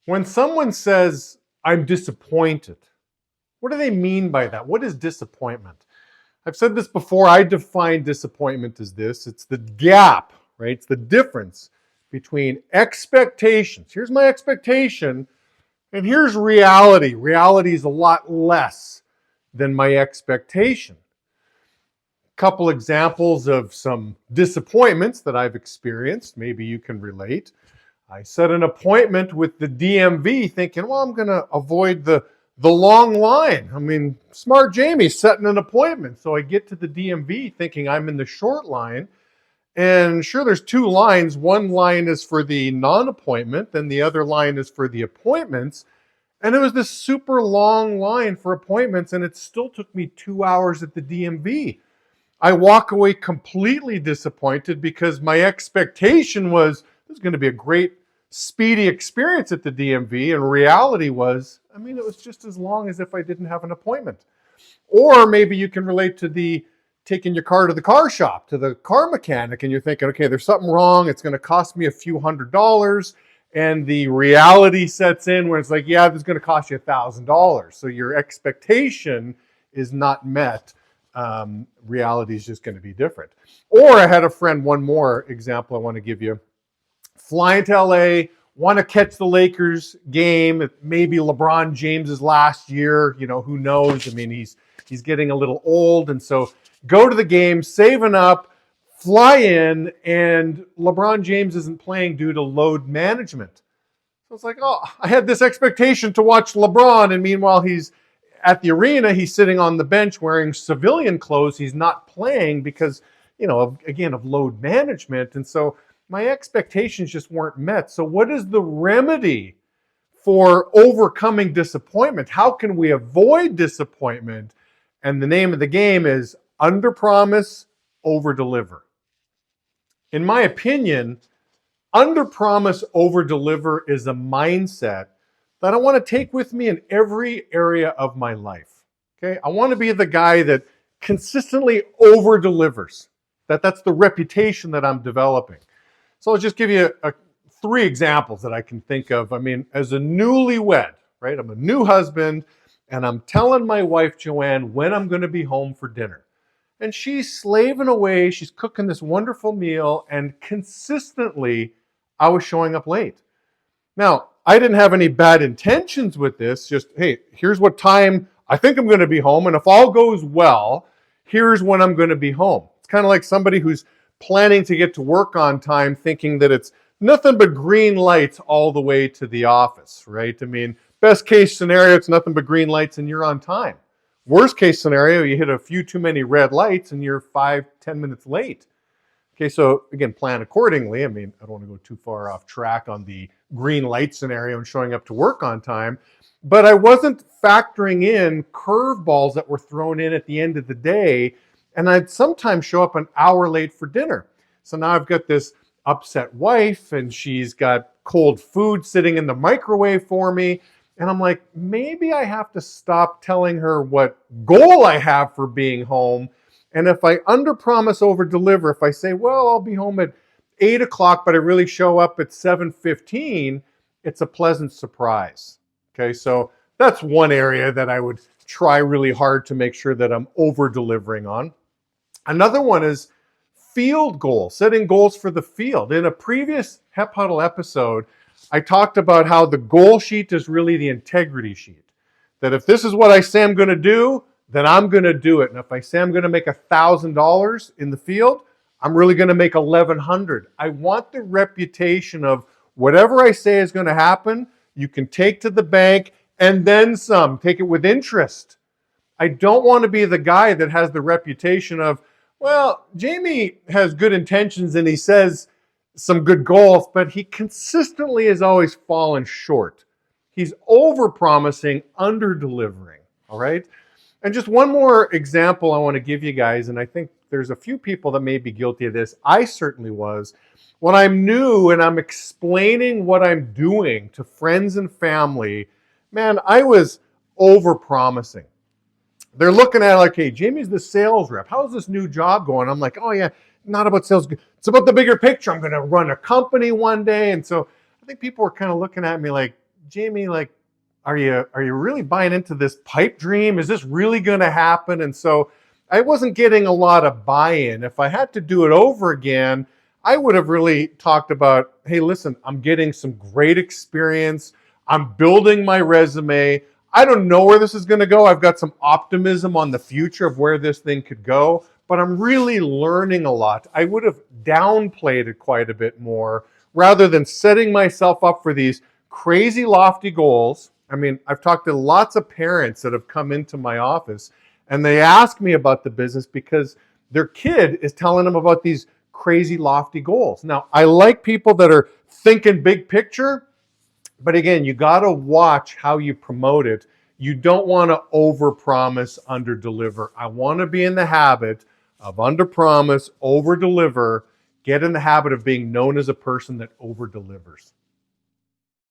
When someone says, I'm disappointed, what do they mean by that? What is disappointment? I've said this before. I define disappointment as this: it's the gap, right? It's the difference between expectations. Here's my expectation, and here's reality. Reality is a lot less than my expectation. Couple examples of some disappointments that I've experienced. Maybe you can relate. I set an appointment with the DMV thinking, well, I'm going to avoid the long line. I mean, smart Jamie setting an appointment. So I get to the DMV thinking I'm in the short line. And sure, there's two lines. One line is for the non-appointment, and the other line is for the appointments. And it was this super long line for appointments, and it still took me 2 hours at the DMV. I walk away completely disappointed because my expectation was this is going to be a great, speedy experience at the DMV, and reality was, it was just as long as if I didn't have an appointment. Or maybe you can relate to the taking your car to the car shop, to the car mechanic, and you're thinking, okay, there's something wrong. It's going to cost me a few $100s. And the reality sets in where it's like, yeah, this is going to cost you $1,000. So your expectation is not met. Reality is just going to be different. Or I had a friend, one more example I want to give you. Flying to LA, want to catch the Lakers game. Maybe LeBron James's last year, who knows? He's getting a little old. And so go to the game, saving up, fly in, and LeBron James isn't playing due to load management. So it's like, oh, I had this expectation to watch LeBron, and meanwhile he's at the arena, he's sitting on the bench wearing civilian clothes. He's not playing because, of load management. And so my expectations just weren't met. So what is the remedy for overcoming disappointment? How can we avoid disappointment? And the name of the game is under promise, over deliver. In my opinion, under promise, over deliver is a mindset that I want to take with me in every area of my life. Okay, I want to be the guy that consistently over delivers. That's the reputation that I'm developing. So I'll just give you 3 examples that I can think of. As a newlywed, right? I'm a new husband, and I'm telling my wife, Joanne, when I'm going to be home for dinner. And she's slaving away. She's cooking this wonderful meal, and consistently, I was showing up late. Now, I didn't have any bad intentions with this. Just, hey, here's what time I think I'm going to be home, and if all goes well, here's when I'm going to be home. It's kind of like somebody who's planning to get to work on time, thinking that it's nothing but green lights all the way to the office, right? Best case scenario, it's nothing but green lights and you're on time. Worst case scenario, you hit a few too many red lights and you're 5-10 minutes late. Okay, so again, plan accordingly. I don't want to go too far off track on the green light scenario and showing up to work on time, but I wasn't factoring in curveballs that were thrown in at the end of the day, and I'd sometimes show up an hour late for dinner. So now I've got this upset wife, and she's got cold food sitting in the microwave for me, and I'm like, maybe I have to stop telling her what goal I have for being home. And if I underpromise, overdeliver, if I say, well, I'll be home at 8 o'clock, but I really show up at 7:15, it's a pleasant surprise. Okay, so that's one area that I would try really hard to make sure that I'm over-delivering on. Another one is field goals, setting goals for the field. In a previous Hep Huddle episode, I talked about how the goal sheet is really the integrity sheet. That if this is what I say I'm going to do, then I'm going to do it. And if I say I'm going to make $1,000 in the field, I'm really going to make $1,100. I want the reputation of whatever I say is going to happen, you can take to the bank and then some. Take it with interest. I don't want to be the guy that has the reputation of, well, Jamie has good intentions and he says some good goals, but he consistently has always fallen short. He's over-promising, under-delivering, all right? And just one more example I want to give you guys, and I think there's a few people that may be guilty of this. I certainly was. When I'm new and I'm explaining what I'm doing to friends and family, man, I was over-promising. They're looking at it like, hey, Jamie's the sales rep. How's this new job going? I'm like, oh yeah, not about sales. It's about the bigger picture. I'm going to run a company one day. And so I think people were kind of looking at me like, Jamie, like, are you really buying into this pipe dream? Is this really going to happen? And so I wasn't getting a lot of buy-in. If I had to do it over again, I would have really talked about, hey, listen, I'm getting some great experience. I'm building my resume. I don't know where this is going to go. I've got some optimism on the future of where this thing could go, but I'm really learning a lot. I would have downplayed it quite a bit more rather than setting myself up for these crazy lofty goals. I mean, I've talked to lots of parents that have come into my office and they ask me about the business because their kid is telling them about these crazy lofty goals. Now, I like people that are thinking big picture, but again, you got to watch how you promote it. You don't want to overpromise, underdeliver. I want to be in the habit of underpromise, overdeliver, get in the habit of being known as a person that overdelivers.